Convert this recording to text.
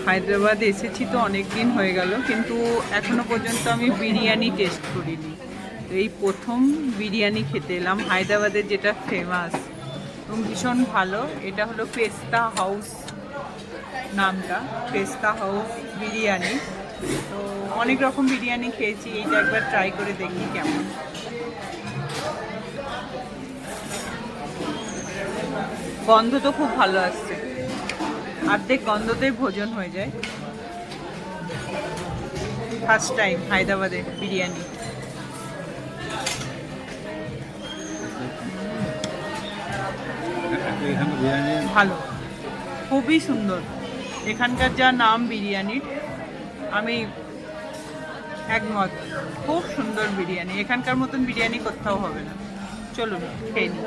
হায়দ্রাবাদ এসেছি তো অনেক দিন হয়ে গেল, কিন্তু এখনো পর্যন্ত আমি বিরিয়ানি টেস্ট করিনি। তো এই প্রথম বিরিয়ানি খেতে এলাম হায়দ্রাবাদের, যেটা ফেমাস এবং ভীষণ ভালো। এটা হলো পেস্তা হাউস নামটা, পেস্তা হাউস বিরিয়ানি। তো অনেক রকম বিরিয়ানি খেয়েছি, এইটা একবার ট্রাই করে দেখি কেমন। গন্ধ তো খুব ভালো আসছে, অর্ধেক গন্ধতেই ভোজন হয়ে যায়। ফার্স্ট টাইম হায়দ্রাবাদে বিরিয়ানি। ভালো, খুবই সুন্দর। এখানকার যা নাম বিরিয়ানির, আমি একমত। খুব সুন্দর বিরিয়ানি, এখানকার মতন বিরিয়ানি কোথাও হবে না। চলুন খেয়ে নিই।